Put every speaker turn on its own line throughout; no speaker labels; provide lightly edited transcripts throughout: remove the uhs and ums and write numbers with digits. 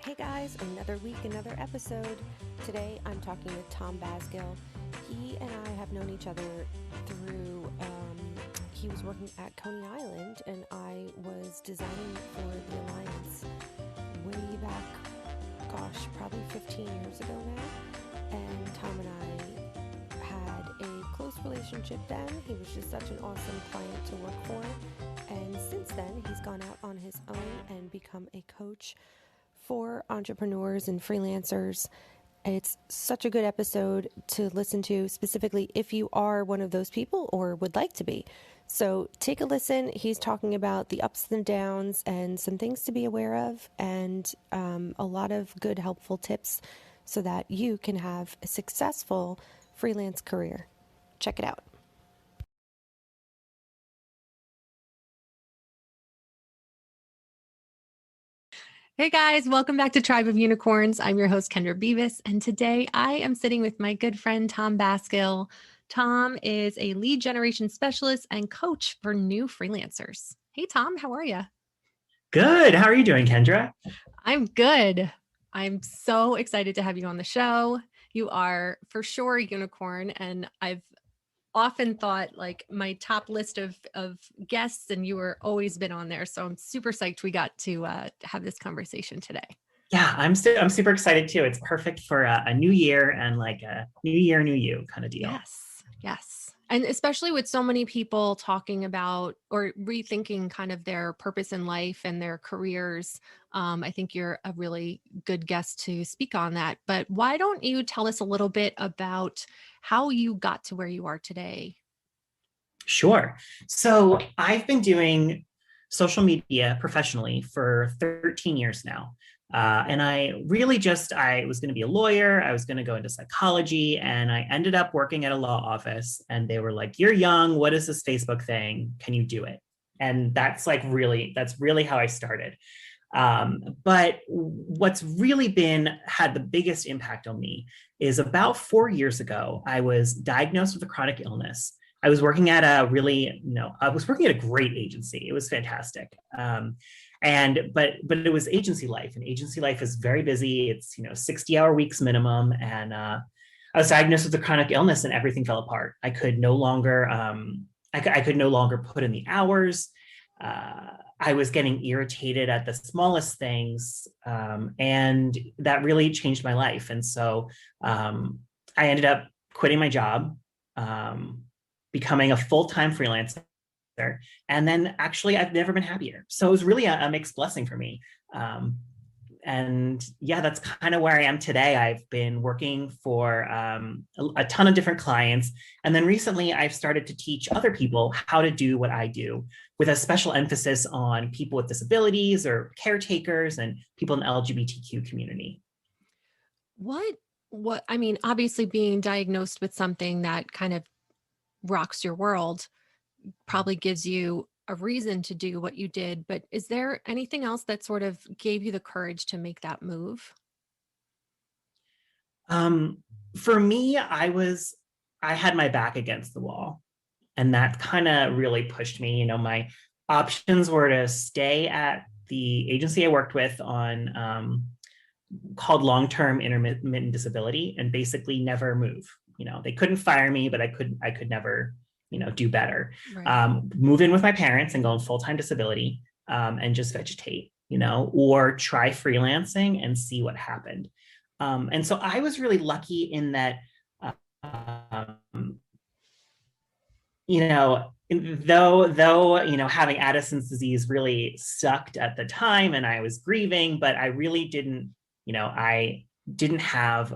Hey guys, another week, another episode. Today I'm talking with Tom Basgil. He and I have known each other through, he was working at Coney Island and I was designing for the Alliance way back, gosh, probably 15 years ago now. And Tom and I had a close relationship then. He was just such an awesome client to work for. And since then, he's gone out on his own and become a coach for entrepreneurs and freelancers. It's such a good episode to listen to, specifically if you are one of those people or would like to be. So take a listen. He's talking about the ups and downs and some things to be aware of, and a lot of good, helpful tips so that you can have a successful freelance career. Check it out.
Hey guys, welcome back to Tribe of Unicorns. I'm your host, Kendra Beavis, and today I am sitting with my good friend, Tom Basgil. Tom is a lead generation specialist and coach for new freelancers. Hey Tom, how are you?
Good. How are you doing, Kendra?
I'm good. I'm so excited to have you on the show. You are for sure a unicorn, and I've often thought like my top list of guests, and you were always been on there. So I'm super psyched we got to have this conversation today.
Yeah, I'm super excited too. It's perfect for a new year and like a new year, new you kind of deal.
Yes, yes. And especially with so many people talking about or rethinking kind of their purpose in life and their careers, I think you're a really good guest to speak on that. But why don't you tell us a little bit about how you got to where you are today?
Sure. So I've been doing social media professionally for 13 years now. And I was going to be a lawyer. I was going to go into psychology, and I ended up working at a law office. And they were like, "You're young. What is this Facebook thing? Can you do it?" And that's really how I started. But what's really been had the biggest impact on me is about 4 years ago, I was diagnosed with a chronic illness. I was working at a really, no, I was working at a great agency. It was fantastic. But it was agency life, and agency life is very busy. It's 60-hour weeks minimum, and I was diagnosed with a chronic illness, and everything fell apart. I could no longer put in the hours. I was getting irritated at the smallest things, and that really changed my life. And so I ended up quitting my job, becoming a full-time freelancer, and then actually I've never been happier. So it was really a mixed blessing for me. And yeah, that's kind of where I am today. I've been working for a ton of different clients. And then recently I've started to teach other people how to do what I do, with a special emphasis on people with disabilities or caretakers and people in the LGBTQ community.
What I mean, obviously being diagnosed with something that kind of rocks your world probably gives you a reason to do what you did, but is there anything else that sort of gave you the courage to make that move?
Um, for me, I had my back against the wall, and that kind of really pushed me. My options were to stay at the agency I worked with on called long-term intermittent disability, and basically never move. They couldn't fire me, but I could never do better.
Right.
Move in with my parents and go on full-time disability, and just vegetate, or try freelancing and see what happened. And so I was really lucky in that, um, though having Addison's disease really sucked at the time, and I was grieving, but I really didn't, I didn't have,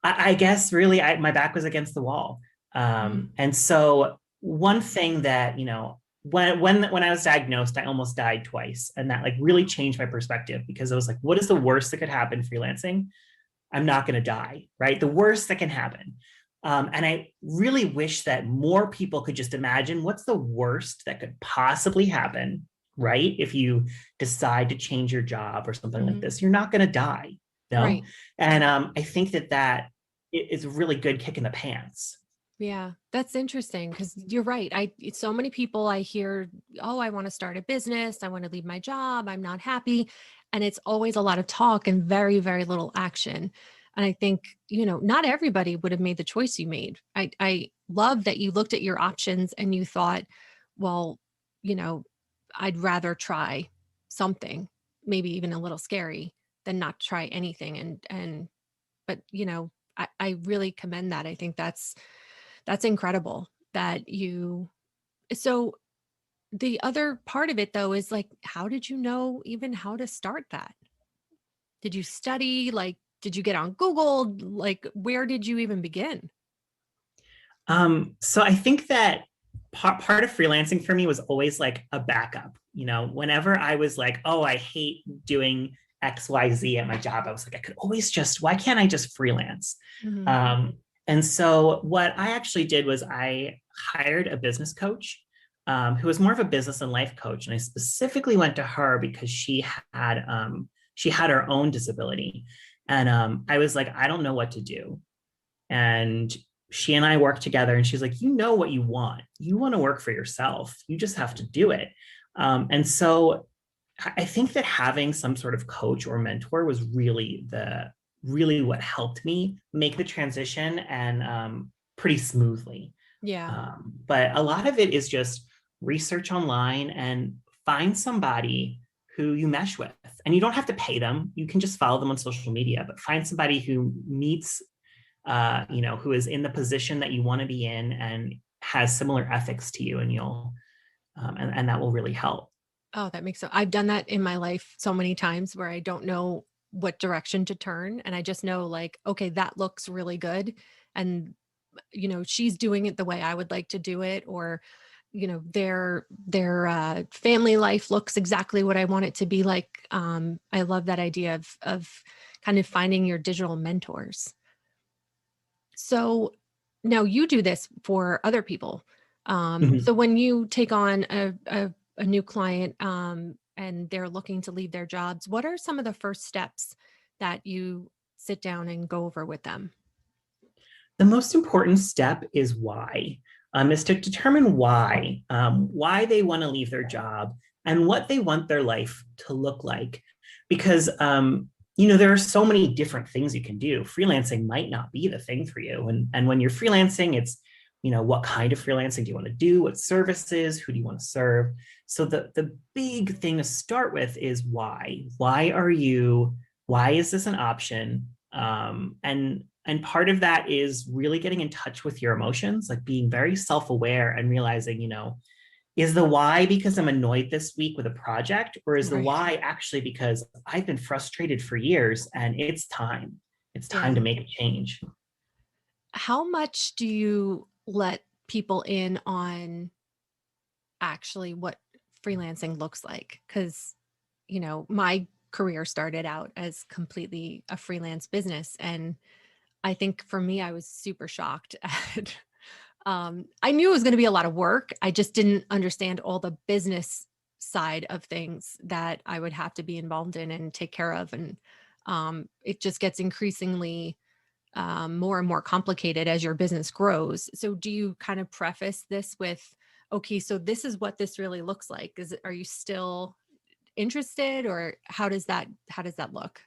I guess really my back was against the wall.
Mhm.
And so one thing that, when I was diagnosed, I almost died twice. And that like really changed my perspective, because I was like, what is the worst that could happen freelancing? I'm not going to die, right? The worst that can happen. And I really wish that more people could just imagine what's the worst that could possibly happen, right? If you decide to change your job or something like
Mhm.
this, you're not going to die, you know?
Right.
And I think that is a really good kick in the pants.
Yeah, that's interesting because you're right. So many people I hear, oh, I want to start a business. I want to leave my job. I'm not happy. And it's always a lot of talk and very, very little action. And I think, not everybody would have made the choice you made. I love that you looked at your options and you thought, well, you know, I'd rather try something, maybe even a little scary, than not try anything. But I really commend that. I think that's incredible that you so the other part of it though is like, how did you know even how to start that? Did you study? Like, did you get on Google? Like, where did you even begin?
So I think that part of freelancing for me was always like a backup. Whenever I was like, oh, I hate doing XYZ at my job, I was like, why can't I just freelance?
Mhm.
And so what I actually did was I hired a business coach who was more of a business and life coach. And I specifically went to her because she had her own disability. And I was like, I don't know what to do. And she and I worked together, and she's like, you know what you want. You want to work for yourself. You just have to do it. And so I think that having some sort of coach or mentor was really what helped me make the transition and pretty smoothly.
Yeah.
But a lot of it is just research online and find somebody who you mesh with. And you don't have to pay them. You can just follow them on social media, but find somebody who meets who is in the position that you want to be in and has similar ethics to you, and and that will really help.
Oh, that makes sense. I've done that in my life so many times where I don't know what direction to turn. And I just know, like, okay, that looks really good. And, she's doing it the way I would like to do it. Or, their family life looks exactly what I want it to be like. I love that idea of kind of finding your digital mentors. So now you do this for other people.
Mhm.
So when you take on a new client, and they're looking to leave their jobs, what are some of the first steps that you sit down and go over with them?
The most important step is why, is to determine why they want to leave their job and what they want their life to look like. Because, there are so many different things you can do. Freelancing might not be the thing for you. And when you're freelancing, it's, what kind of freelancing do you want to do? What services? Who do you want to serve? So the big thing to start with is why. Why is this an option? And part of that is really getting in touch with your emotions, like being very self-aware and realizing, is the why because I'm annoyed this week with a project, or is the
Right.
why actually because I've been frustrated for years and it's time? It's time
Yeah.
to make a change.
How much do you let people in on actually what freelancing looks like? Because, my career started out as completely a freelance business. And I think for me, I was super shocked at, I knew it was going to be a lot of work. I just didn't understand all the business side of things that I would have to be involved in and take care of. And it just gets increasingly more and more complicated as your business grows. So do you kind of preface this with, okay, so this is what this really looks like? Are you still interested, or how does that look?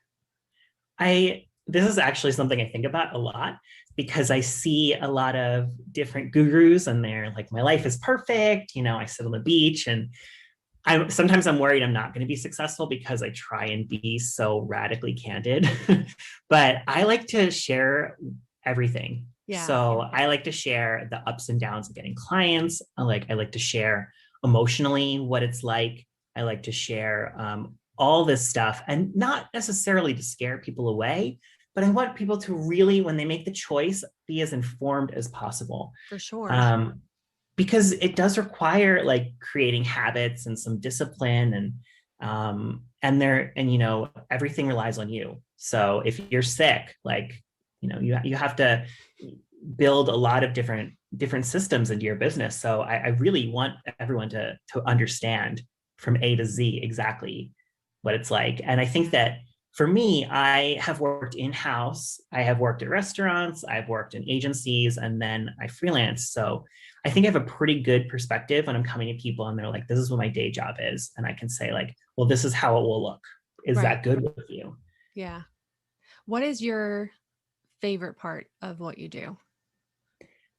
This is actually something I think about a lot because I see a lot of different gurus and they're like, my life is perfect. I sit on the beach, and I'm worried I'm not going to be successful because I try and be so radically candid. But I like to share everything.
Yeah.
So I like to share the ups and downs of getting clients. I like to share emotionally what it's like. I like to share all this stuff, and not necessarily to scare people away, but I want people to really, when they make the choice, be as informed as possible.
For sure.
Um, because it does require like creating habits and some discipline, and everything relies on you. So if you're sick, like, you have to build a lot of different systems into your business. So I really want everyone to understand from A to Z exactly what it's like. And I think that for me, I have worked in-house, I have worked at restaurants, I've worked in agencies, and then I freelance. So I think I have a pretty good perspective when I'm coming to people and they're like, this is what my day job is. And I can say like, well, this is how it will look. Is
Right.
that good with you?
Yeah. What is your favorite part of what you do?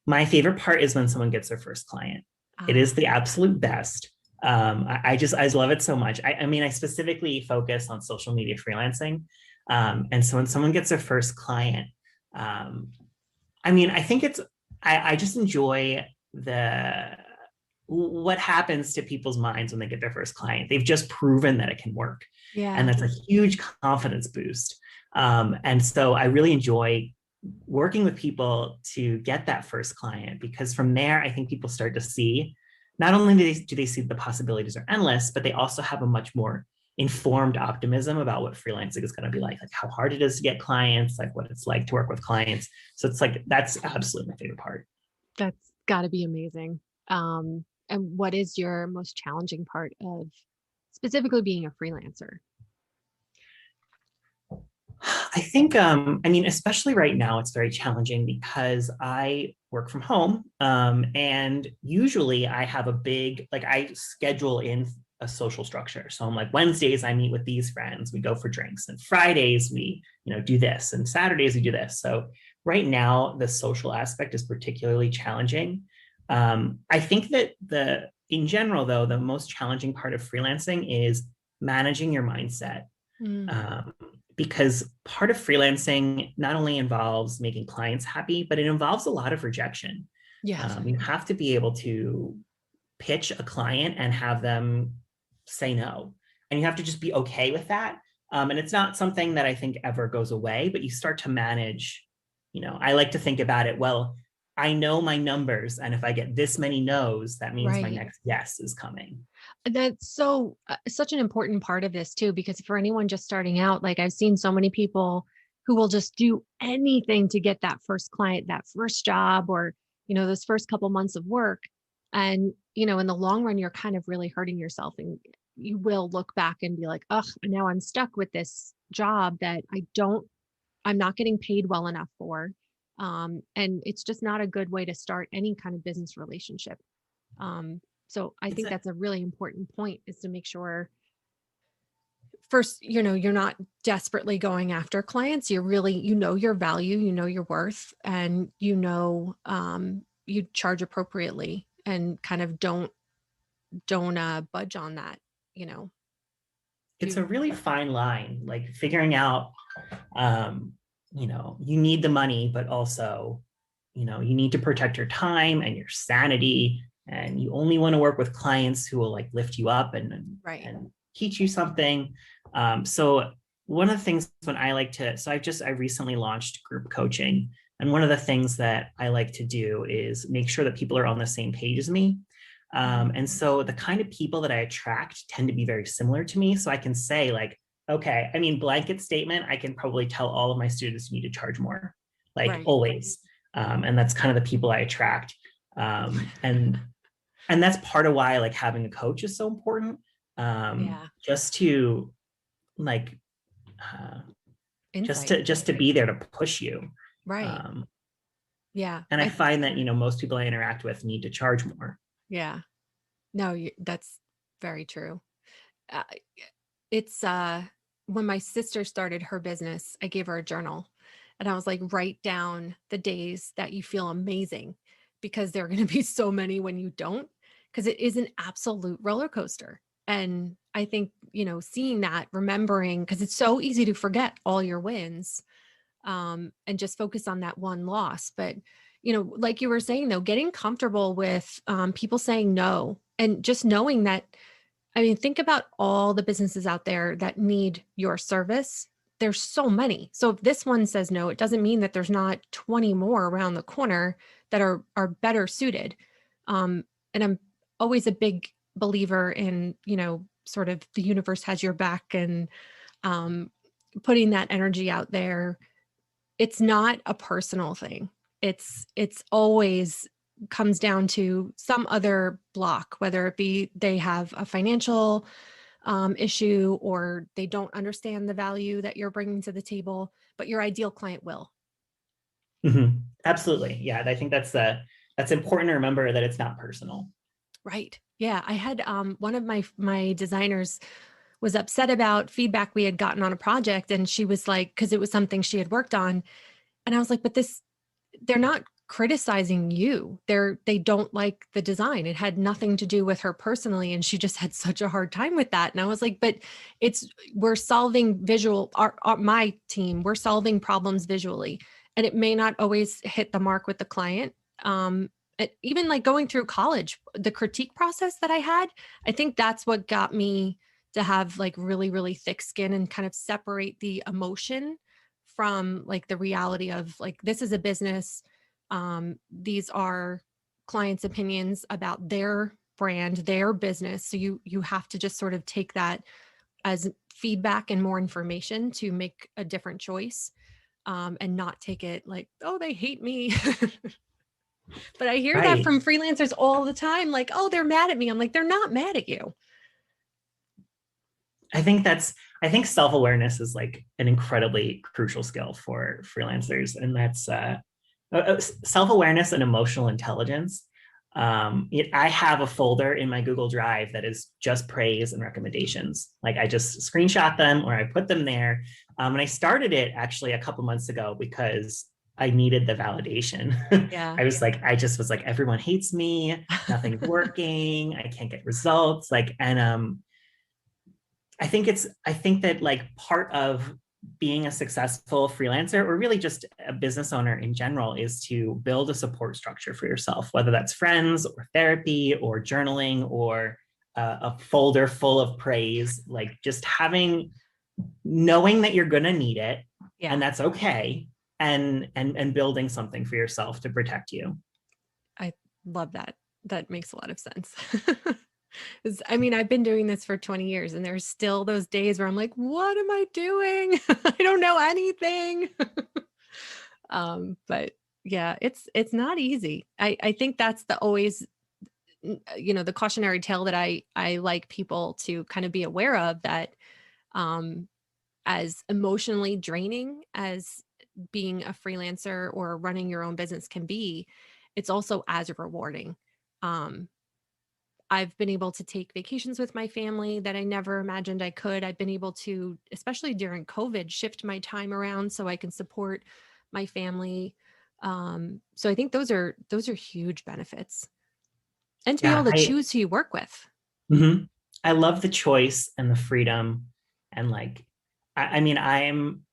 My favorite part is when someone gets their first client. It
Ah,
is the absolute best. I love it so much. I mean, I specifically focus on social media freelancing. And so when someone gets their first client, um, I mean, I think I just enjoy what happens to people's minds when they get their first client. They've just proven that it can work. And
yeah.
that's a huge confidence boost. And so I really enjoy working with people to get that first client, because from there, I think people start to see, not only do they see the possibilities are endless, but they also have a much more informed optimism about what freelancing is going to be like how hard it is to get clients, like what it's like to work with clients. So it's like, that's absolutely my favorite part.
That's got to be amazing. And what is your most challenging part of specifically being a freelancer?
I think, I mean, especially right now, it's very challenging because I work from home. And usually I have I schedule in a social structure. So I'm like, Wednesdays, I meet with these friends, we go for drinks, and Fridays, we, do this, and Saturdays, we do this. So right now, the social aspect is particularly challenging. I think that in general, though, the most challenging part of freelancing is managing your mindset.
Mm,
Um, because part of freelancing not only involves making clients happy, but it involves a lot of rejection.
yes.
You have to be able to pitch a client and have them say no. And you have to just be okay with that. And it's not something that I think ever goes away, but you start to manage, I like to think about it, well, I know my numbers. And if I get this many no's, that means my
Right.
next yes is coming.
That's such an important part of this too, because for anyone just starting out, like I've seen so many people who will just do anything to get that first client, that first job, or, those first couple months of work. And, in the long run, you're kind of really hurting yourself, and you will look back and be like, oh, now I'm stuck with this job that I'm not getting paid well enough for. And it's just not a good way to start any kind of business relationship. So I
It's
think
a,
that's a really important point, is to make sure first, you're not desperately going after clients. You're really, your value, your worth, and you charge appropriately, and kind of don't budge on that, you know.
it's
Do
a really fine line, like figuring out, um, you need the money, but also, you need to protect your time and your sanity. And you only want to work with clients who will like lift you up
right.
and teach you something. So one of the things when I recently launched group coaching. And one of the things that I like to do is make sure that people are on the same page as me. And so the kind of people that I attract tend to be very similar to me. So I can say like, okay, I mean, blanket statement, I can probably tell all of my students you need to charge more, like
Right.
always. And that's kind of the people I attract. And that's part of why like having a coach is so important.
Yeah.
Just to like,
Insight.
just to be there to push you.
Right.
Um,
Yeah.
and I find that, most people I interact with need to charge more.
Yeah. No, that's very true. Uh, it's when my sister started her business, I gave her a journal, and I was like, write down the days that you feel amazing, because there are going to be so many when you don't, because it is an absolute roller coaster. And I think, seeing that, remembering, because it's so easy to forget all your wins, and just focus on that one loss. But, like you were saying, though, getting comfortable with people saying no, and just knowing that, I mean, think about all the businesses out there that need your service. There's so many. So if this one says no, it doesn't mean that there's not 20 more around the corner that are better suited. And I'm always a big believer in, sort of the universe has your back, and um, putting that energy out there. It's not a personal thing. It's always comes down to some other block, whether it be they have a financial issue, or they don't understand the value that you're bringing to the table, but your ideal client will.
Absolutely. Yeah. I think that's important to remember, that it's not personal.
Right. Yeah. I had one of my designers was upset about feedback we had gotten on a project. And she was like, because it was something she had worked on. And I was like, but they're not criticizing you. They don't like the design. It had nothing to do with her personally. And she just had such a hard time with that. And I was like, but we're solving my team, we're solving problems visually. And it may not always hit the mark with the client. Even like going through college, the critique process that I had, I think that's what got me to have like really, really thick skin and kind of separate the emotion from like the reality of like, this is a business. These are clients' opinions about their brand, their business. So you have to just sort of take that as feedback and more information to make a different choice, and not take it like, oh, they hate me. But I hear that from freelancers all the time, like, oh, they're mad at me. I'm like, they're not mad at you.
I think self-awareness is like an incredibly crucial skill for freelancers. And that's self-awareness and emotional intelligence. I have a folder in my Google Drive that is just praise and recommendations. Like I just screenshot them or I put them there. And I started it actually a couple months ago because I needed the validation.
Yeah.
I just was like, everyone hates me, nothing's working, I can't get results. I think that like part of being a successful freelancer, or really just a business owner in general, is to build a support structure for yourself, whether that's friends or therapy or journaling or a folder full of praise, like just knowing that you're going to need it, and that's okay. And building something for yourself to protect you.
I love that. That makes a lot of sense. I mean, I've been doing this for 20 years and there's still those days where I'm like, what am I doing? I don't know anything. But yeah, it's not easy. I think that's always, the cautionary tale that I like people to kind of be aware of, that as emotionally draining as being a freelancer or running your own business can be, it's also as rewarding. I've been able to take vacations with my family that I never imagined I could. I've been able to, especially during COVID, shift my time around so I can support my family. So I think those are huge benefits. And to be able to choose who you work with.
Mm-hmm. I love the choice and the freedom. And like, I am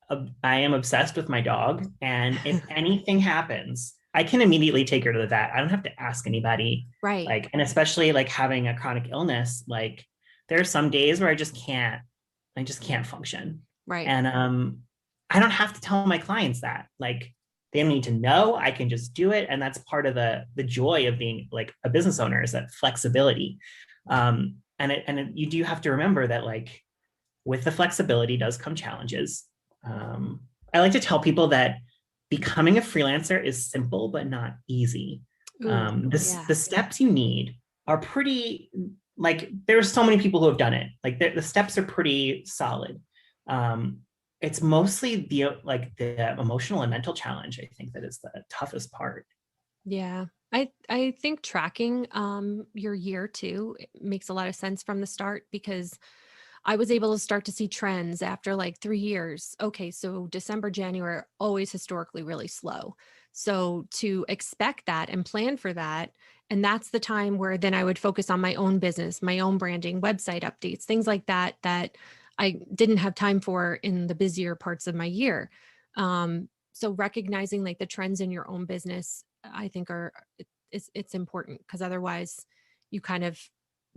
obsessed with my dog. And if anything happens, I can immediately take her to the vet. I don't have to ask anybody.
Right.
Like, and especially like having a chronic illness, like there are some days where I just can't function.
Right.
And I don't have to tell my clients that. Like, they don't need to know. I can just do it. And that's part of the joy of being like a business owner, is that flexibility. You do have to remember that like with the flexibility does come challenges. I like to tell people that becoming a freelancer is simple, but not easy. The steps you need are pretty, like, there's so many people who have done it. Like the steps are pretty solid. It's mostly the emotional and mental challenge, I think, that is the toughest part.
Yeah. I think tracking your year too makes a lot of sense from the start, because I was able to start to see trends after like 3 years. Okay, so December, January are always historically really slow. So to expect that and plan for that, and that's the time where then I would focus on my own business, my own branding, website updates, things like that I didn't have time for in the busier parts of my year. So recognizing like the trends in your own business, I think it's important, because otherwise you kind of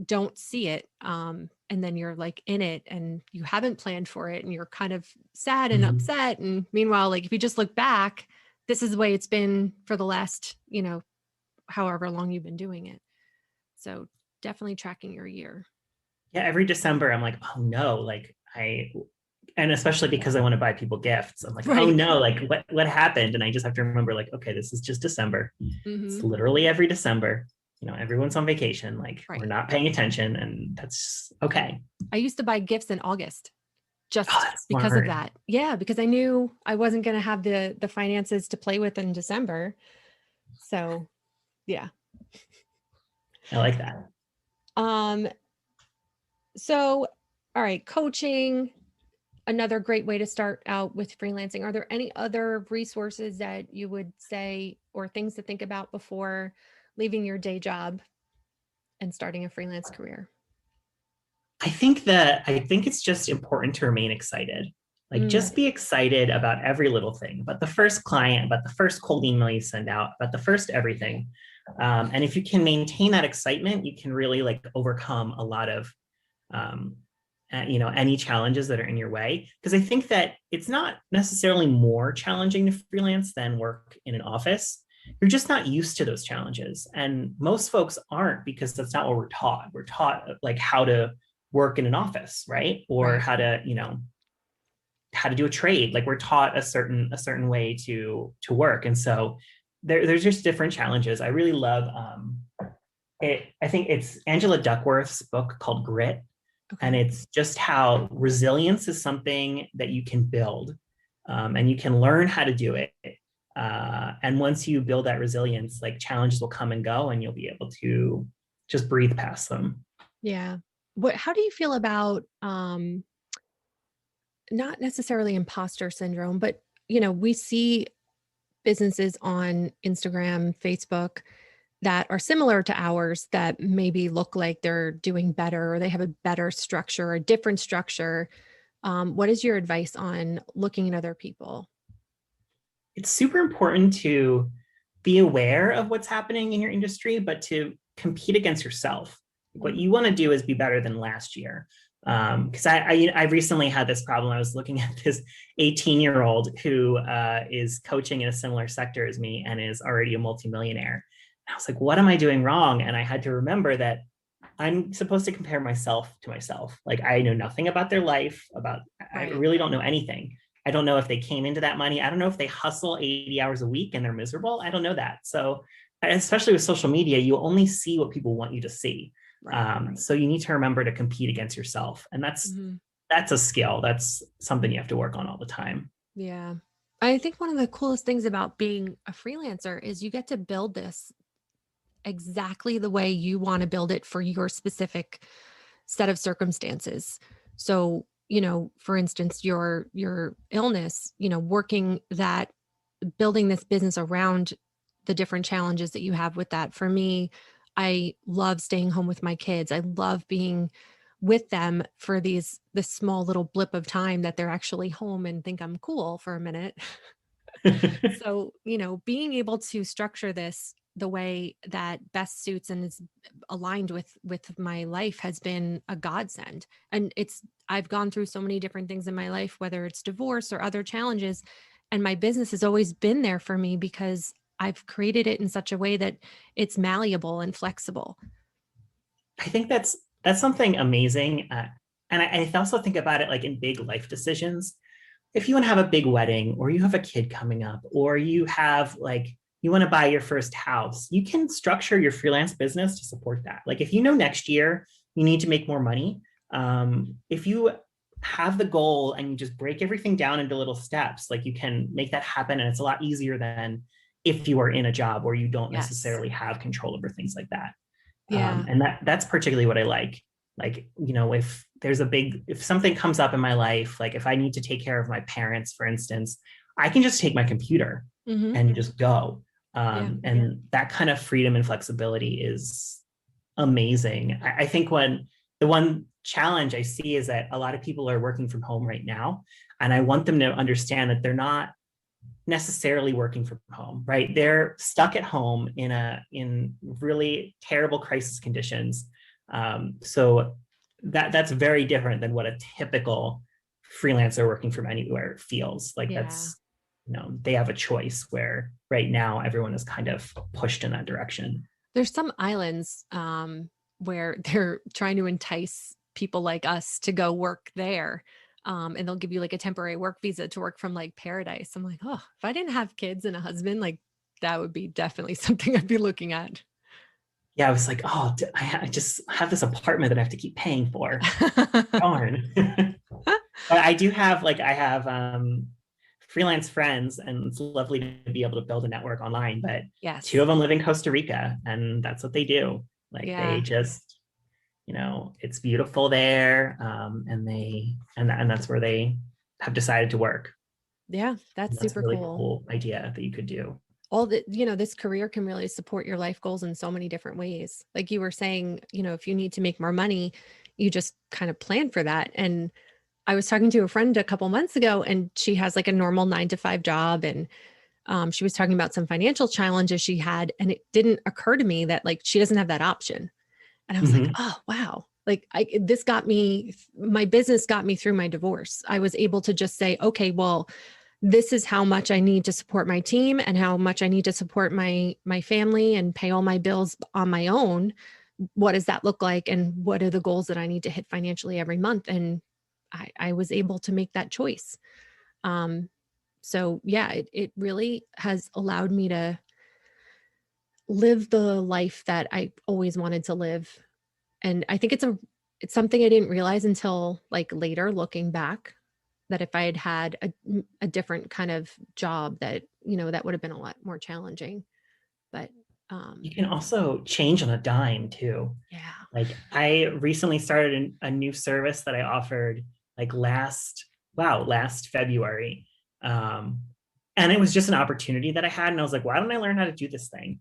don't see it. And then you're like in it and you haven't planned for it and you're kind of sad and upset. And meanwhile, like if you just look back, this is the way it's been for the last, however long you've been doing it. So definitely tracking your year.
Yeah. Every December, I'm like, oh no, and especially because I want to buy people gifts. I'm like, right. Oh no, like what happened? And I just have to remember like, okay, this is just December. Mm-hmm. It's literally every December. everyone's on vacation, like we're
Right.
not paying attention, and that's okay.
I used to buy gifts in August
Oh,
just
that's
because of
smart.
that. Yeah, because I knew I wasn't going to have the finances to play with in December. So, yeah.
I like that.
Um so all right, coaching, another great way to start out with freelancing. Are there any other resources that you would say or things to think about before leaving your day job and starting a freelance career?
I think it's just important to remain excited. Like
Mm,
just be excited about every little thing, about the first client, about the first cold email you send out, about the first everything. And if you can maintain that excitement, you can really like overcome a lot of um, any challenges that are in your way. Because I think that it's not necessarily more challenging to freelance than work in an office. You're just not used to those challenges, and most folks aren't, because that's not what we're taught. We're taught like how to work in an office, right? Or
right.
how to do a trade. Like we're taught a certain way to work, and so there's just different challenges. I really love it. I think it's Angela Duckworth's book called Grit, and
Okay.
it's just how resilience is something that you can build, and you can learn how to do it. And once you build that resilience, like challenges will come and go, and you'll be able to just breathe past them.
Yeah. How do you feel about not necessarily imposter syndrome, but we see businesses on Instagram, Facebook that are similar to ours that maybe look like they're doing better or they have a better structure, a different structure. What is your advice on looking at other people?
It's super important to be aware of what's happening in your industry, but to compete against yourself. What
Mm,
you want to do is be better than last year. Because I recently had this problem. I was looking at this 18-year-old who is coaching in a similar sector as me and is already a multimillionaire. And I was like, what am I doing wrong? And I had to remember that I'm supposed to compare myself to myself. Like I know nothing about their life, I
right.
really don't know anything. I don't know if they came into that money. I don't know if they hustle 80 hours a week and they're miserable. I don't know that. So, especially with social media, you only see what people want you to see.
Right.
So you need to remember to compete against yourself, and
Mhm.
that's a skill. That's something you have to work on all the time.
Yeah. I think one of the coolest things about being a freelancer is you get to build this exactly the way you want to build it for your specific set of circumstances. So, for instance, your illness, working that building this business around the different challenges that you have with that. For me, I love staying home with my kids. I love being with them for this small little blip of time that they're actually home and think I'm cool for a minute. So, being able to structure this the way that best suits and is aligned with my life has been a godsend. And I've gone through so many different things in my life, whether it's divorce or other challenges, and my business has always been there for me because I've created it in such a way that it's malleable and flexible.
I think that's something amazing. And I also think about it like in big life decisions. If you want to have a big wedding, or you have a kid coming up, or you want to buy your first house, you can structure your freelance business to support that. Like if you know next year you need to make more money, if you have the goal and you just break everything down into little steps, like you can make that happen, and it's a lot easier than if you are in a job where you don't
Yes.
necessarily have control over things like that.
Yeah.
And that's particularly what I like. Like, if something comes up in my life, like if I need to take care of my parents, for instance, I can just take my computer
Hmm.
and just go.
Yeah.
And that kind of freedom and flexibility is amazing. I think the one challenge I see is that a lot of people are working from home right now, and I want them to understand that they're not necessarily working from home, right? They're stuck at home in really terrible crisis conditions. So that's very different than what a typical freelancer working from anywhere feels like.
Yeah.
They have a choice, where right now everyone is kind of pushed in that direction.
There's some islands where they're trying to entice people like us to go work there. And they'll give you like a temporary work visa to work from like paradise. I'm like, oh, if I didn't have kids and a husband, like that would be definitely something I'd be looking at.
yeah, I was like, oh, I just have this apartment that I have to keep paying for. Darn. But I do have like I have freelance friends, and it's lovely to be able to build a network online. But two
Yes.
of them live in Costa Rica, and that's what they do. Like they
Yeah.
just, it's beautiful there, and that's where they have decided to work.
Yeah.
And
That's
that's a
super
really
cool.
cool idea that you could do.
All that, this career can really support your life goals in so many different ways. Like you were saying, if you need to make more money, you just kind of plan for that. And I was talking to a friend a couple months ago, and she has like a normal 9 to 5 job. And she was talking about some financial challenges she had. And it didn't occur to me that like she doesn't have that option. And I was like,
Mhm.
oh, wow. Like this got me, my business got me through my divorce. I was able to just say, okay, well, this is how much I need to support my team and how much I need to support my family and pay all my bills on my own. What does that look like? And what are the goals that I need to hit financially every month? And I was able to make that choice. Um, so yeah, it really has allowed me to live the life that I always wanted to live. And I think it's something I didn't realize until like later looking back, that if I had had a different kind of job, that, that would have been a lot more challenging. But
You can also change on a dime too.
yeah.
Like I recently started a new service that I offered like last February. Um, and it was just an opportunity that I had. And I was like, why don't I learn how to do this thing?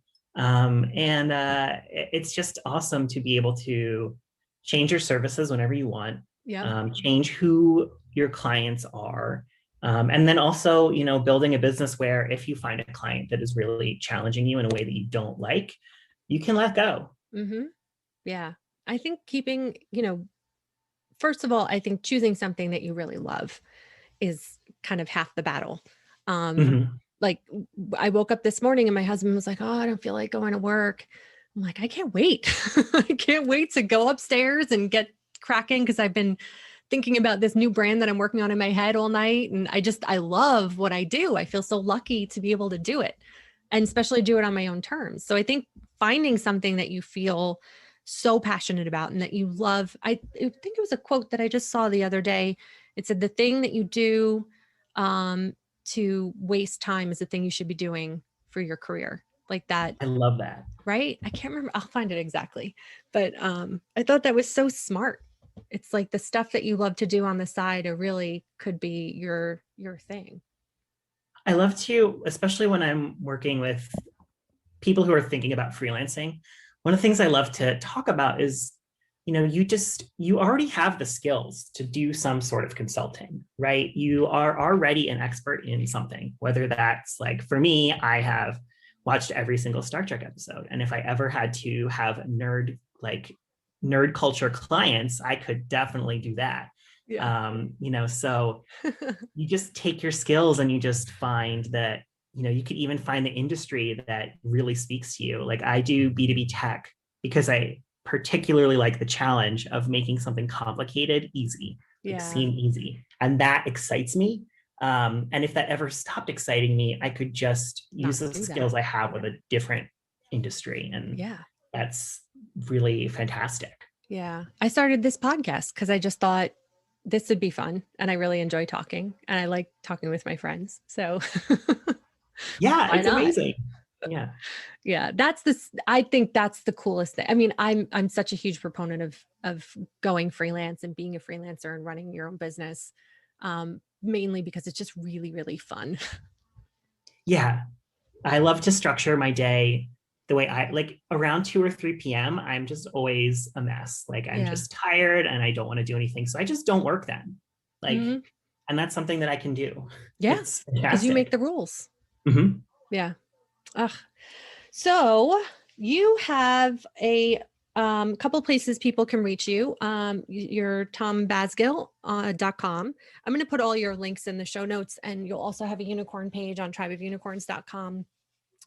It's just awesome to be able to change your services whenever you want,
Yep.
change who your clients are. And then also, building a business where if you find a client that is really challenging you in a way that you don't like, you can let go.
Mm-hmm. Yeah. I think keeping, first of all, I think choosing something that you really love is kind of half the battle. Um,
Mhm.
like I woke up this morning and my husband was like, "Oh, I don't feel like going to work." I'm like, "I can't wait. I can't wait to go upstairs and get cracking because I've been thinking about this new brand that I'm working on in my head all night. And I love what I do. I feel so lucky to be able to do it, and especially do it on my own terms. So I think finding something that you feel so passionate about and that you love. I think it was a quote that I just saw the other day. It said, the thing that you do to waste time is the thing you should be doing for your career. Like that,
I love that.
right? I can't remember. I'll find it exactly. But I thought that was so smart. It's like the stuff that you love to do on the side or really could be your thing.
I love to, especially when I'm working with people who are thinking about freelancing. One of the things I love to talk about is, you already have the skills to do some sort of consulting, right? You are already an expert in something, whether that's like for me, I have watched every single Star Trek episode. And if I ever had to have nerd culture clients, I could definitely do that.
Yeah.
So you just take your skills and you just find that, you could even find the industry that really speaks to you. Like I do B2B tech because I particularly like the challenge of making something complicated easy, like
Yeah.
seem easy. And that excites me. And if that ever stopped exciting me, I could just
Not
use the
do that.
skills I have with a different industry. And
Yeah.
that's really fantastic.
Yeah. I started this podcast because I just thought this would be fun. And I really enjoy talking and I like talking with my friends. So
Yeah,
why
it's
not?
amazing. Yeah.
Yeah. I think that's the coolest thing. I mean, I'm such a huge proponent of going freelance and being a freelancer and running your own business. Mainly because it's just really, really fun.
Yeah. I love to structure my day the way I like around 2 or 3 p.m. I'm just always a mess. Like I'm
Yeah.
just tired and I don't want to do anything. So I just don't work then. Like,
Hmm.
and that's something that I can do.
Yeah.
It's
Because you make
fantastic.
the rules.
Mhm.
Yeah. Ugh. So you have a couple places people can reach you. Your tombasgil.com. I'm going to put all your links in the show notes, and you'll also have a unicorn page on tribeofunicorns.com.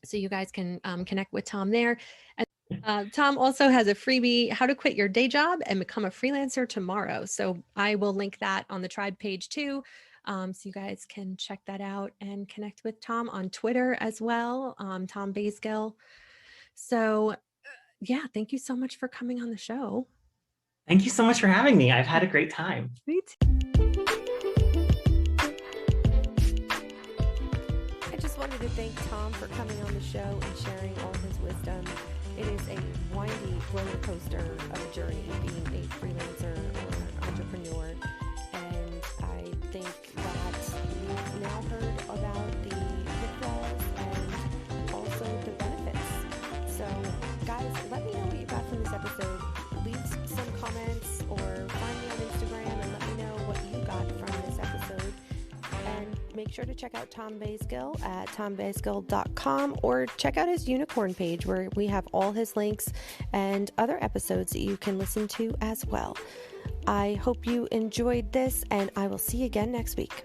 So you guys can connect with Tom there. And Tom also has a freebie, How to Quit Your Day Job and Become a Freelancer Tomorrow. So I will link that on the Tribe page too. So you guys can check that out and connect with Tom on Twitter as well, Tom Basgil. So yeah, thank you so much for coming on the show.
Thank you so much for having me. I've had a great time.
Me too.
I just wanted to thank Tom for coming on the show and sharing all his wisdom. It is a windy roller coaster of a journey being a freelancer or entrepreneur. And I think that we've now heard about the pitfalls and also the benefits. So guys, let me know what you got from this episode. Leave some comments or find me on Instagram and let me know what you got from this episode. And make sure to check out Tom Basgil at tombasgil.com or check out his unicorn page where we have all his links and other episodes that you can listen to as well. I hope you enjoyed this, and I will see you again next week.